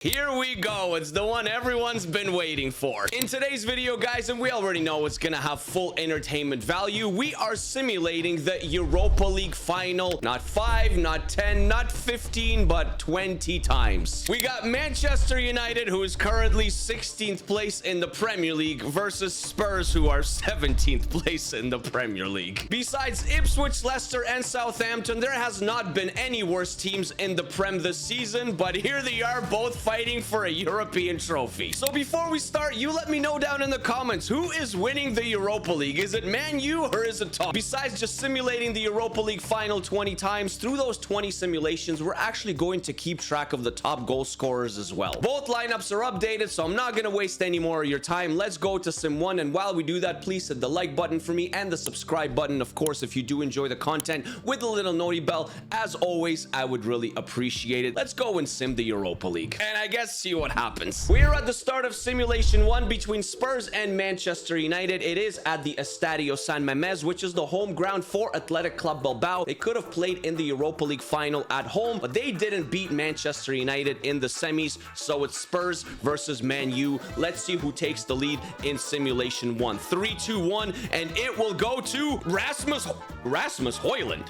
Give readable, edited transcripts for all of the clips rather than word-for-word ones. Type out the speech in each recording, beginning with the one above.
Here we go. It's the one everyone's been waiting for. In today's video, guys, and we already know it's gonna have full entertainment value, we are simulating the Europa League final. Not 5, not 10, not 15, but 20 times. We got Manchester United, who is currently 16th place in the Premier League, versus Spurs, who are 17th place in the Premier League. Besides Ipswich, Leicester, and Southampton, there has not been any worse teams in the Prem this season, but here they are, both fighting for a European trophy. So before we start, you let me know down in the comments, who is winning the Europa League? Is it Man U or is it Tottenham? Besides just simulating the Europa League final 20 times, through those 20 simulations, we're actually going to keep track of the top goal scorers as well. Both lineups are updated, so I'm not going to waste any more of your time. Let's go to Sim 1, and while we do that, please hit the like button for me and the subscribe button, of course, if you do enjoy the content, with the little noti bell. As always, I would really appreciate it. Let's go and sim the Europa League. And I guess see what happens. We're at the start of simulation 1 between Spurs and Manchester United. It is at the Estadio San Mamés, which is the home ground for Athletic Club Bilbao. They could have played in the Europa League final at home, but they didn't beat Manchester United in the semis, so it's Spurs versus Man U. Let's see who takes the lead in simulation 1. 3, 2, 1, and it will go to Rasmus Højlund.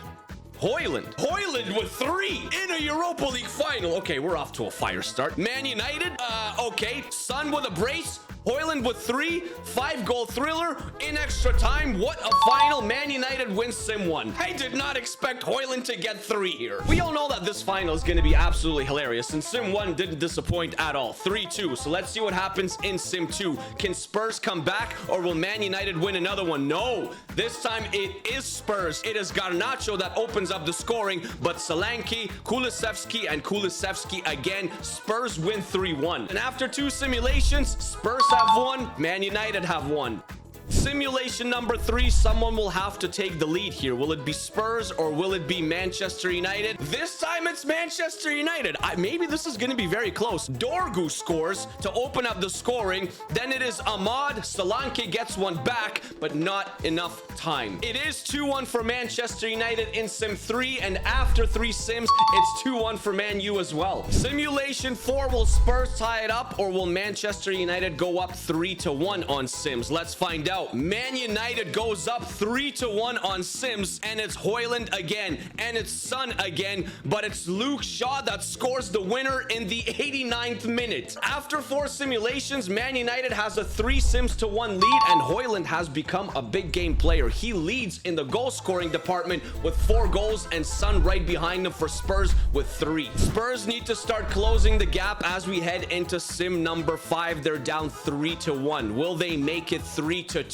Højlund with 3 in a Europa League final. Okay, we're off to a fire start. Man United, okay. Son with a brace. Højlund with 3, 5-goal thriller in extra time. What a final. Man United wins Sim 1. I did not expect Højlund to get 3 here. We all know that this final is going to be absolutely hilarious, and Sim 1 didn't disappoint at all. 3-2. So let's see what happens in Sim 2. Can Spurs come back, or will Man United win another one? No. This time it is Spurs. It is Garnacho that opens up the scoring, but Solanke, Kulusevski, and Kulusevski again. Spurs win 3-1. And after 2 simulations, Spurs have won, Man United have won. Simulation number 3, someone will have to take the lead here. Will it be Spurs or will it be Manchester United? This time it's Manchester United. Maybe this is going to be very close. Dorgu scores to open up the scoring. Then it is Ahmad. Solanke gets one back, but not enough time. It is 2-1 for Manchester United in Sim 3, and after 3 sims, it's 2-1 for Man U as well. Simulation 4, will Spurs tie it up or will Manchester United go up 3-1 on sims? Let's find out. Man United goes up 3-1 on sims, and it's Højlund again, and it's Son again, but it's Luke Shaw that scores the winner in the 89th minute. After 4 simulations, Man United has a 3-1 lead, and Højlund has become a big game player. He leads in the goal scoring department with 4 goals, and Son right behind him for Spurs with 3. Spurs need to start closing the gap as we head into sim number 5. They're down 3-1. Will they make it 3-2?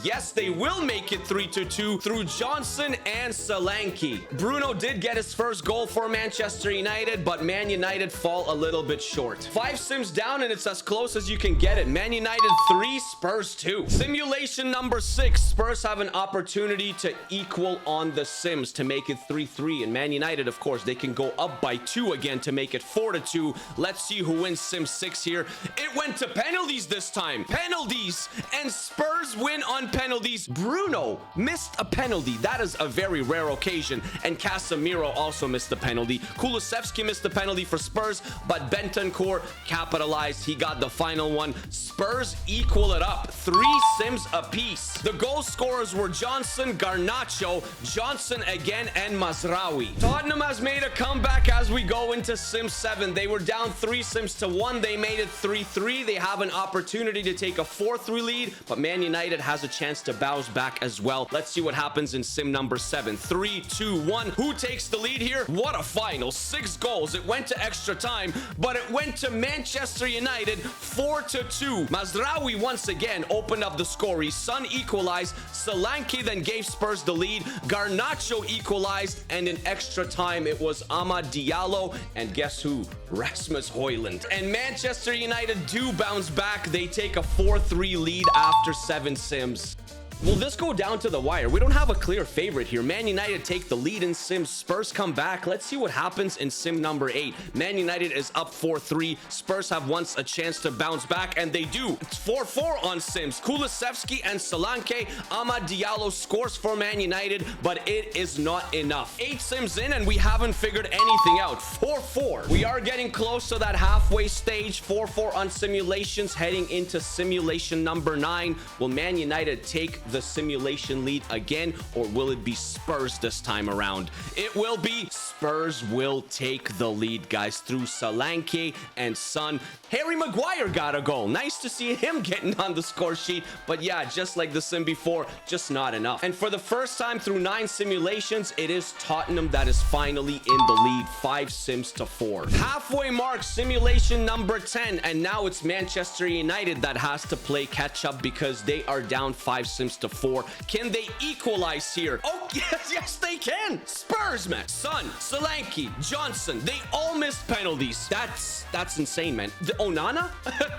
Yes, they will make it 3-2 through Johnson and Solanke. Bruno did get his first goal for Manchester United, but Man United fall a little bit short. 5 sims down, and it's as close as you can get it. Man United 3, Spurs 2. Simulation number 6. Spurs have an opportunity to equal on the sims to make it 3-3, and Man United, of course, they can go up by 2 again to make it 4-2. Let's see who wins sim 6 here. It went to penalties this time. Penalties, and Spurs win on penalties. Bruno missed a penalty. That is a very rare occasion. And Casemiro also missed a penalty. Kulusevski missed the penalty for Spurs, but Bentancur capitalized. He got the final one. Spurs equal it up. 3 sims apiece. The goal scorers were Johnson, Garnacho, Johnson again, and Mazraoui. Tottenham has made a comeback as we go into sim 7. They were down 3-1. They made it 3-3. They have an opportunity to take a 4-3 lead, but Man United has a chance to bounce back as well. Let's see what happens in sim number 7. 3, 2, 1. Who takes the lead here? What a final. 6 goals. It went to extra time, but it went to Manchester United 4-2. Mazraoui once again opened up the scoring. Son equalized. Solanke then gave Spurs the lead. Garnacho equalized, and in extra time it was Amad Diallo, and guess who? Rasmus Højlund. And Manchester United do bounce back. They take a 4-3 lead after 7 sims. Will this go down to the wire? We don't have a clear favorite here. Man United take the lead in sim. Spurs come back. Let's see what happens in sim number 8. Man United is up 4-3. Spurs have once a chance to bounce back, and they do. It's 4-4 on sims. Kulusevski and Solanke. Amad Diallo scores for Man United, but it is not enough. 8 sims in, and we haven't figured anything out. 4-4. We are getting close to that halfway stage. 4-4 on simulations, heading into simulation number 9. Will Man United take the simulation lead again, or will it be Spurs this time around? It will be Spurs will take the lead, guys, through Solanke and Son. Harry Maguire got a goal. Nice to see him getting on the score sheet, but yeah, just like the sim before, just not enough. And for the first time through 9 simulations, it is Tottenham that is finally in the lead, 5 sims to 4. Halfway mark, simulation number 10, and now it's Manchester United that has to play catch up because they are down 5 sims to 4. Can they equalize here? Oh, yes, they can. Spurs, man. Son, Solanke, Johnson, they all missed penalties. That's insane, man. Onana?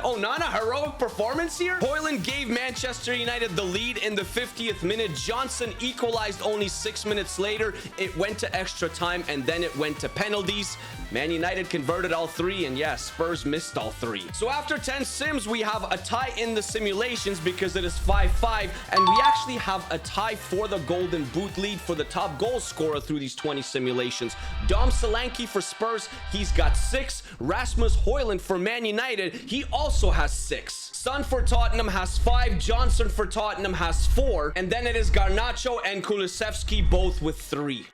Onana, heroic performance here. Højlund gave Manchester United the lead in the 50th minute. Johnson equalized only 6 minutes later. It went to extra time, and then it went to penalties. Man United converted all 3, and yeah, Spurs missed all 3. So after 10 sims, we have a tie in the simulations because it is 5-5, and we actually have a tie for the Golden Boot lead for the top goal scorer through these 20 simulations. Dom Solanke for Spurs, he's got 6. Rasmus Højlund for Man United, he also has 6. Son for Tottenham has 5. Johnson for Tottenham has 4. And then it is Garnacho and Kulusevski both with 3.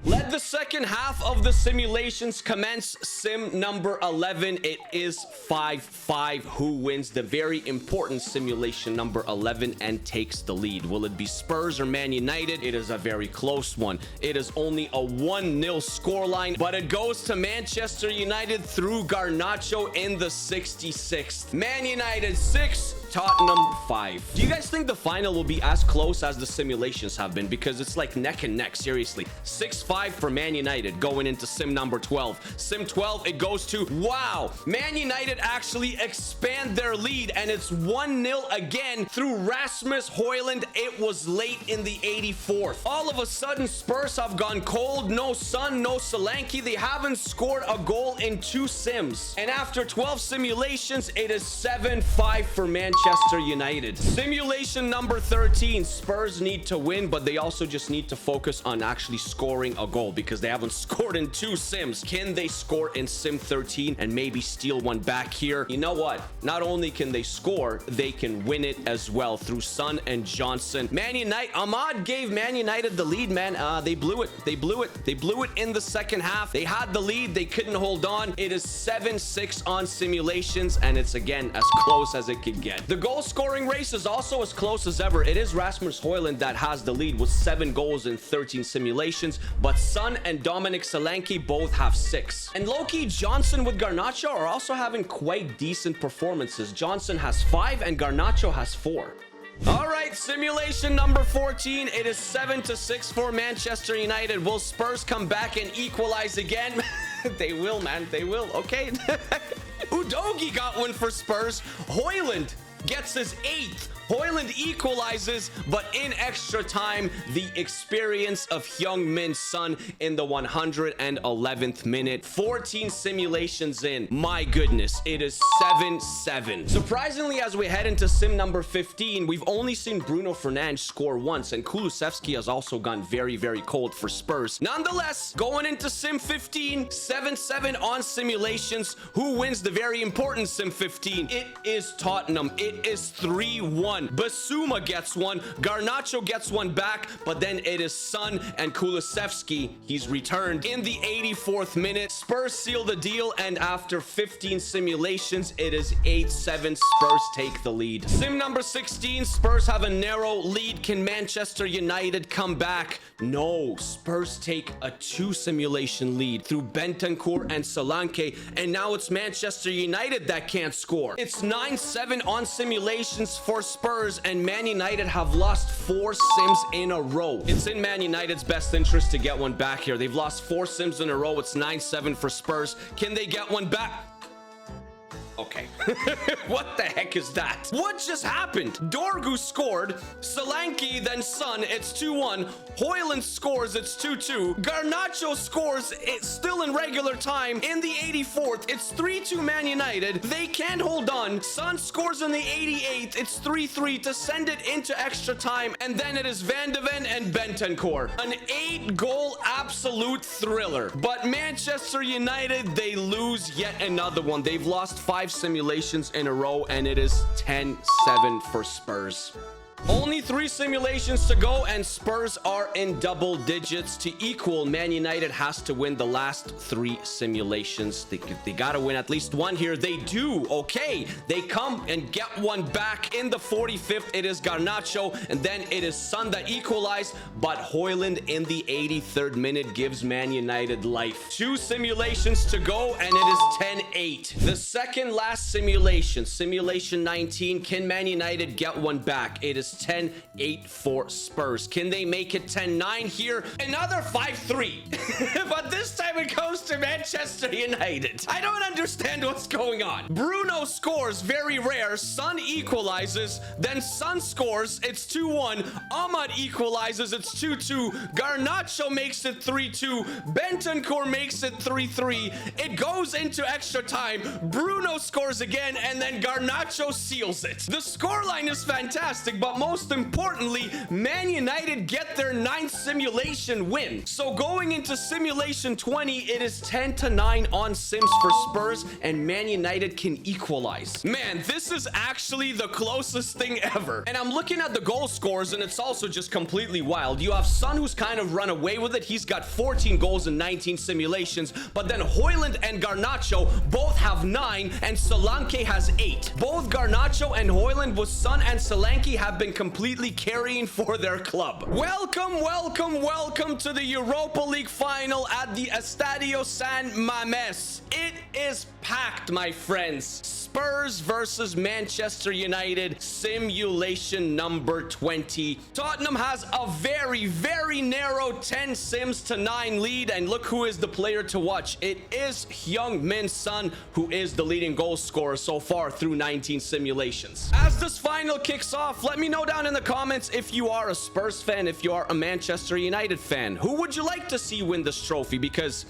Let the second half of the simulations commence. Sim number 11. It is 5-5. Who wins the very important simulation number 11 and takes the lead? Will it be Spurs or Man United? It is a very close one. It is only a 1-0 scoreline, but it goes to Manchester United through Garnacho in the 66th. Man United 6, Tottenham 5. Do you guys think the final will be as close as the simulations have been? Because it's like neck and neck, seriously. 6-5 for Man United going into sim number 12. Sim 12, it goes to, wow, Man United actually expand their lead, and it's 1-0 again through Rasmus Højlund. It was late in the 84th. All of a sudden, Spurs have gone cold. No Son, no Solanke. They haven't scored a goal in 2 sims. And after 12 simulations, it is 7-5 for Manchester United. Simulation number 13. Spurs need to win, but they also just need to focus on actually scoring a goal because they haven't scored in 2 sims. Can they score in sim 13 and maybe steal one back here? You know what? Not only can they score, they can win it as well through Son and Johnson. Man United, Ahmad gave Man United the lead, man. They blew it. They blew it. They blew it in the second half. They had the lead. They couldn't hold on. It is 7-6 on simulations, and it's again as close as it could get. The goal scoring race is also as close as ever. It is Rasmus Højlund that has the lead with 7 goals in 13 simulations, but Son and Dominic Solanke both have 6. And low-key, Johnson with Garnacho are also having quite decent performances. Johnson has 5 and Garnacho has 4. All right, simulation number 14. It is 7-6 for Manchester United. Will Spurs come back and equalize again? They will, man. They will. Okay. Udogie got one for Spurs. Højlund gets his 8th. Højlund equalizes, but in extra time, the experience of Heung-min Son in the 111th minute. 14 simulations in. My goodness, it is 7-7. Surprisingly, as we head into sim number 15, we've only seen Bruno Fernandes score once, and Kulusevski has also gone very, very cold for Spurs. Nonetheless, going into sim 15, 7-7 on simulations. Who wins the very important sim 15? It is Tottenham. It is 3-1. Basuma gets one. Garnacho gets one back, but then it is Son and Kulusevski. He's returned in the 84th minute. Spurs seal the deal, and after 15 simulations, it is 8-7. Spurs take the lead. Sim number 16. Spurs have a narrow lead. Can Manchester United come back? No. Spurs take a 2 simulation lead through Bentancur and Solanke, and now it's Manchester United that can't score. It's 9-7 on simulations for Spurs, and Man United have lost 4 sims in a row. It's in Man United's best interest to get one back here. They've lost 4 sims in a row. It's 9-7 for Spurs. Can they get one back? Okay. What the heck is that? What just happened? Dorgu scored. Solanke, then Son. It's 2-1. Hoyland scores. It's 2-2. Garnacho scores. It's still in regular time. In the 84th, it's 3-2 Man United. They can't hold on. Son scores in the 88th. It's 3-3 to send it into extra time. And then it is Van de Ven and Bentancur. An 8-goal absolute thriller. But Manchester United, they lose yet another one. They've lost 5 simulations in a row, and it is 10-7 for Spurs. Only 3 simulations to go, and Spurs are in double digits. To equal, Man United has to win the last 3 simulations. They gotta win at least one here. They do. Okay, they come and get one back. In the 45th, it is Garnacho, and then it is Son that equalize, but Hoyland in the 83rd minute gives Man United life. 2 simulations to go, and it is 10-8. The second last simulation, simulation 19, can Man United get one back? It is 10-8 for Spurs. Can they make it 10-9 here? Another 5-3. But this time it goes to Manchester United. I don't understand what's going on. Bruno scores, very rare. Son equalizes. Then Son scores. It's 2-1. Ahmad equalizes. It's 2-2. Garnacho makes it 3-2. Bentancur makes it 3-3. It goes into extra time. Bruno scores again, and then Garnacho seals it. The scoreline is fantastic, but most importantly, Man United get their 9th simulation win. So going into simulation 20, it is 10-9 on sims for Spurs, and Man United can equalize. Man, this is actually the closest thing ever. And I'm looking at the goal scores, and it's also just completely wild. You have Son, who's kind of run away with it. He's got 14 goals in 19 simulations, but then Hoyland and Garnacho both have 9, and Solanke has 8. Both Garnacho and Hoyland with Son and Solanke have been completely carrying for their club. Welcome, welcome, welcome to the Europa League final at the Estadio San Mamés. It is packed, my friends. Spurs versus Manchester United, simulation number 20. Tottenham has a very, very narrow 10 sims to 9 lead, and look who is the player to watch. It is Heung-min Son, who is the leading goal scorer so far through 19 simulations. As this final kicks off, let me know down in the comments if you are a Spurs fan, if you are a Manchester United fan. Who would you like to see win this trophy? Because,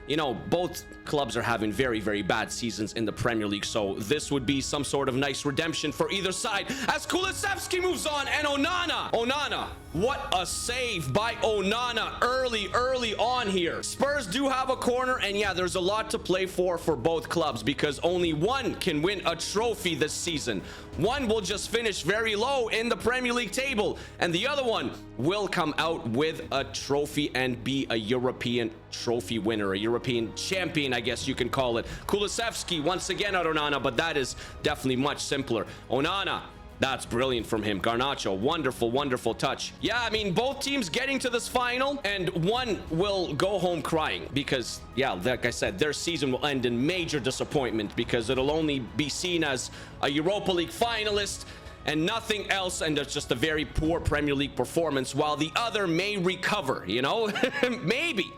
you know, both clubs are having very, very bad seasons in the Premier League, so this would be some sort of nice redemption for either side. As Kulusevski moves on, and Onana, what a save by Onana early on here. Spurs do have a corner, and yeah, there's a lot to play for both clubs, because only one can win a trophy this season. One will just finish very low in the Premier League table, and the other one will come out with a trophy and be a European trophy winner, a European champion, I guess you can call it. Kulusevski once again at Onana, but that is definitely much simpler. Onana, that's brilliant from him. Garnacho, wonderful, wonderful touch. Yeah, I mean, both teams getting to this final, and one will go home crying because, yeah, like I said, their season will end in major disappointment because it'll only be seen as a Europa League finalist and nothing else, and it's just a very poor Premier League performance, while the other may recover, you know? Maybe.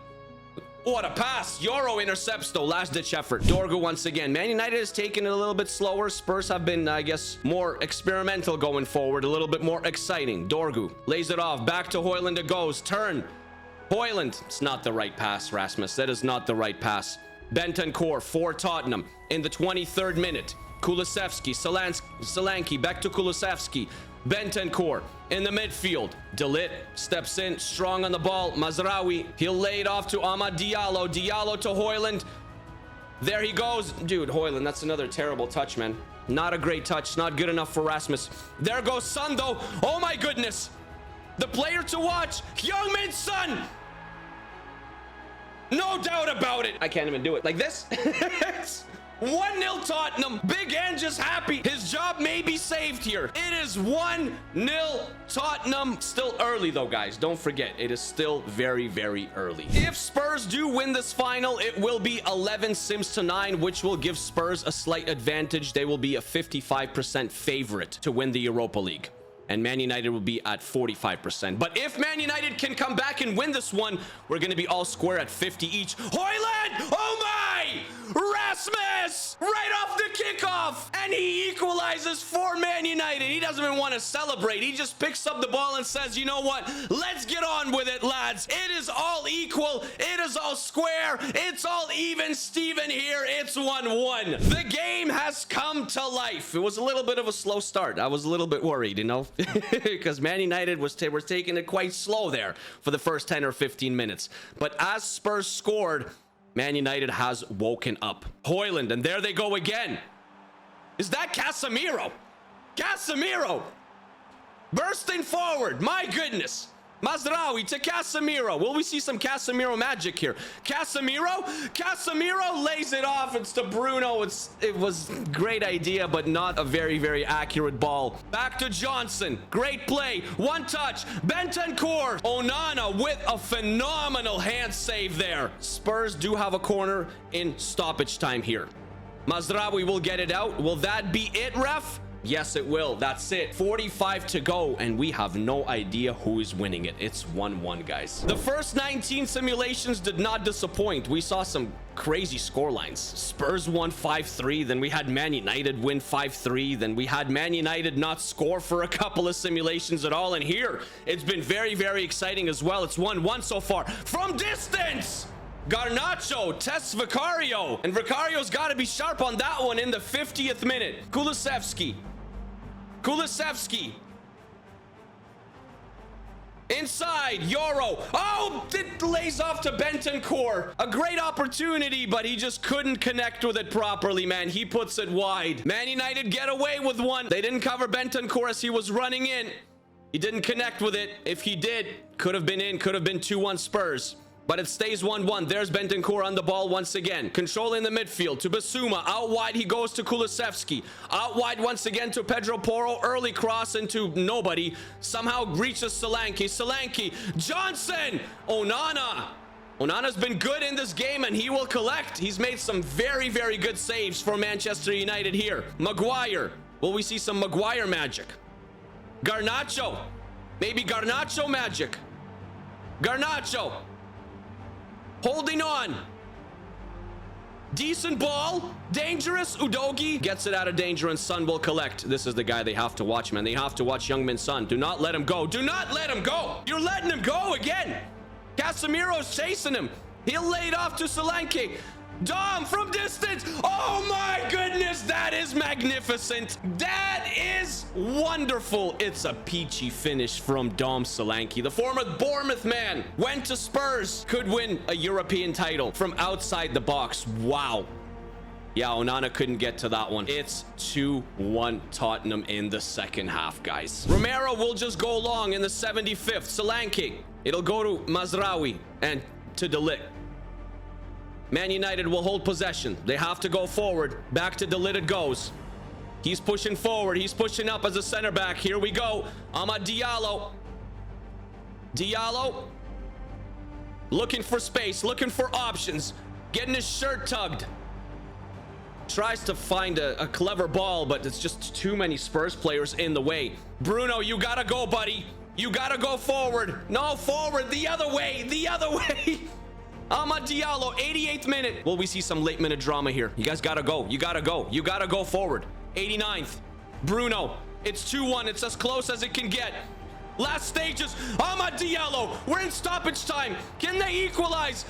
What a pass. Euro intercepts though. Last ditch effort. Dorgu once again. Man United has taken it a little bit slower. Spurs have been, I guess, more experimental going forward. A little bit more exciting. Dorgu lays it off. Back to Hoyland it goes. Turn. Hoyland. It's not the right pass, Rasmus. That is not the right pass. Bentancur for Tottenham in the 23rd minute. Kulusevski. Solanke. Back to Kulusevski. Bentancur in the midfield. De Ligt steps in, strong on the ball. Mazraoui, he'll lay it off to Amad Diallo. Diallo to Hoyland. There he goes. Dude, Hoyland, that's another terrible touch, man. Not a great touch. Not good enough for Rasmus. There goes Son, though. Oh, my goodness. The player to watch. Heung-min Son. No doubt about it. I can't even do it. Like this? 1-0 Tottenham. Big N just happy. His job may be saved here. It is 1-0 Tottenham. Still early though, guys. Don't forget, it is still very, very early. If Spurs do win this final, it will be 11 sims to 9, which will give Spurs a slight advantage. They will be a 55% favorite to win the Europa League, and Man United will be at 45%. But if Man United can come back and win this one, we're going to be all square at 50 each. Hoyland! Oh my! Rasmus! Right off the kickoff! And he equalizes for Man United. He doesn't even want to celebrate. He just picks up the ball and says, you know what? Let's get on with it, lads. It is all equal. It is all square. It's all even Steven here. It's 1-1. The game has come to life. It was a little bit of a slow start. I was a little bit worried, you know, because Man United was taking it quite slow there for the first 10 or 15 minutes. But as Spurs scored, Man United has woken up. Højlund, and there they go again. Is that Casemiro? Casemiro! Bursting forward. My goodness. Mazraoui to Casemiro. Will we see some Casemiro magic here? Casemiro lays it off. It's to Bruno. It was a great idea, but not a very, very accurate ball. Back to Johnson. Great play. One touch. Bentancur. Onana with a phenomenal hand save there. Spurs do have a corner in stoppage time here. Mazraoui will get it out. Will that be it, ref? Yes, it will. That's it. 45 to go, and we have no idea who is winning it. It's 1-1, guys. The first 19 simulations did not disappoint. We saw some crazy scorelines. Spurs won 5-3. Then we had Man United win 5-3. Then we had Man United not score for a couple of simulations at all. And here, it's been very, very exciting as well. It's 1-1 so far. From distance! Garnacho tests Vicario, and Vicario's got to be sharp on that one in the 50th minute. Kulusevski. Inside, Euro. Oh, it lays off to Bentancur. A great opportunity, but he just couldn't connect with it properly, man. He puts it wide. Man United get away with one. They didn't cover Bentancur as he was running in. He didn't connect with it. If he did, could have been in, could have been 2-1 Spurs. But it stays 1-1. There's Bentancur on the ball once again. Controlling the midfield to Basuma. Out wide, he goes to Kulusevski. Out wide once again to Pedro Porro. Early cross into nobody. Somehow reaches Solanke. Solanke. Johnson. Onana. Onana's been good in this game, and he will collect. He's made some very, very good saves for Manchester United here. Maguire. Will we see some Maguire magic? Garnacho. Maybe Garnacho magic. Garnacho. Holding on. Decent ball. Dangerous. Udogi gets it out of danger, and Son will collect. This is the guy they have to watch, man. They have to watch Young Min Son. Do not let him go. Do not let him go. You're letting him go again. Casemiro's chasing him. He'll lay it off to Solanke. Dom from distance. Oh my goodness, that is magnificent. That is wonderful. It's a peachy finish from Dom Solanke. The former Bournemouth man went to Spurs, could win a European title from outside the box. Wow. Yeah, Onana couldn't get to that one. It's 2-1 Tottenham in the second half, guys. Romero will just go long in the 75th. Solanke. It'll go to Mazraoui and to De Ligt. Man United will hold possession. They have to go forward. Back to De Ligt it goes. He's pushing forward. He's pushing up as a center back. Here we go. Amad Diallo. Diallo. Looking for space. Looking for options. Getting his shirt tugged. Tries to find a clever ball, but it's just too many Spurs players in the way. Bruno, you gotta go, buddy. You gotta go forward. No, forward. The other way. The other way. Amad Diallo, 88th minute. Will we see some late minute drama here? You guys gotta go. You gotta go. You gotta go forward. 89th. Bruno. It's 2-1. It's as close as it can get. Last stages. Amad Diallo. We're in stoppage time. Can they equalize?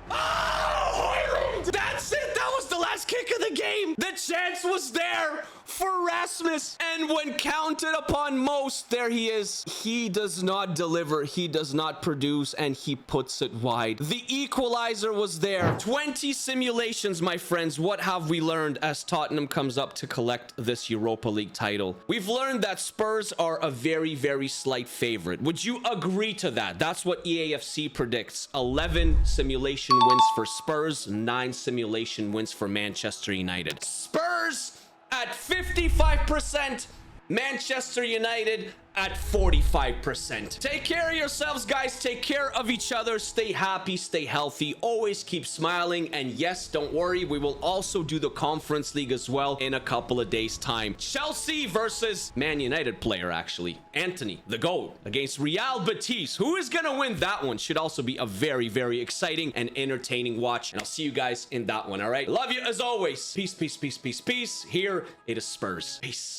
Oh, that's it. That was the last kick of the game. The chance was there for Rasmus, and when counted upon most, there he is. He does not deliver. He does not produce, and he puts it wide. The equalizer was there. 20 simulations, my friends. What have we learned as Tottenham comes up to collect this Europa League title? We've learned that Spurs are a very, very slight favorite. Would you agree to that? That's what EAFC predicts. 11 simulation wins for Spurs, 9 simulation wins for Manchester United. Spurs at 55%, Manchester United at 45%. Take care of yourselves, guys. Take care of each other. Stay happy, stay healthy, always keep smiling. And yes, don't worry, we will also do the Conference League as well in a couple of days time. Chelsea versus Man United player, actually, Anthony the GOAT, against Real Betis. Who is gonna win that one? Should also be a very, very exciting and entertaining watch, and I'll see you guys in that one. All right, love you as always. Peace, peace, peace, peace, peace. Here it is Spurs. Peace.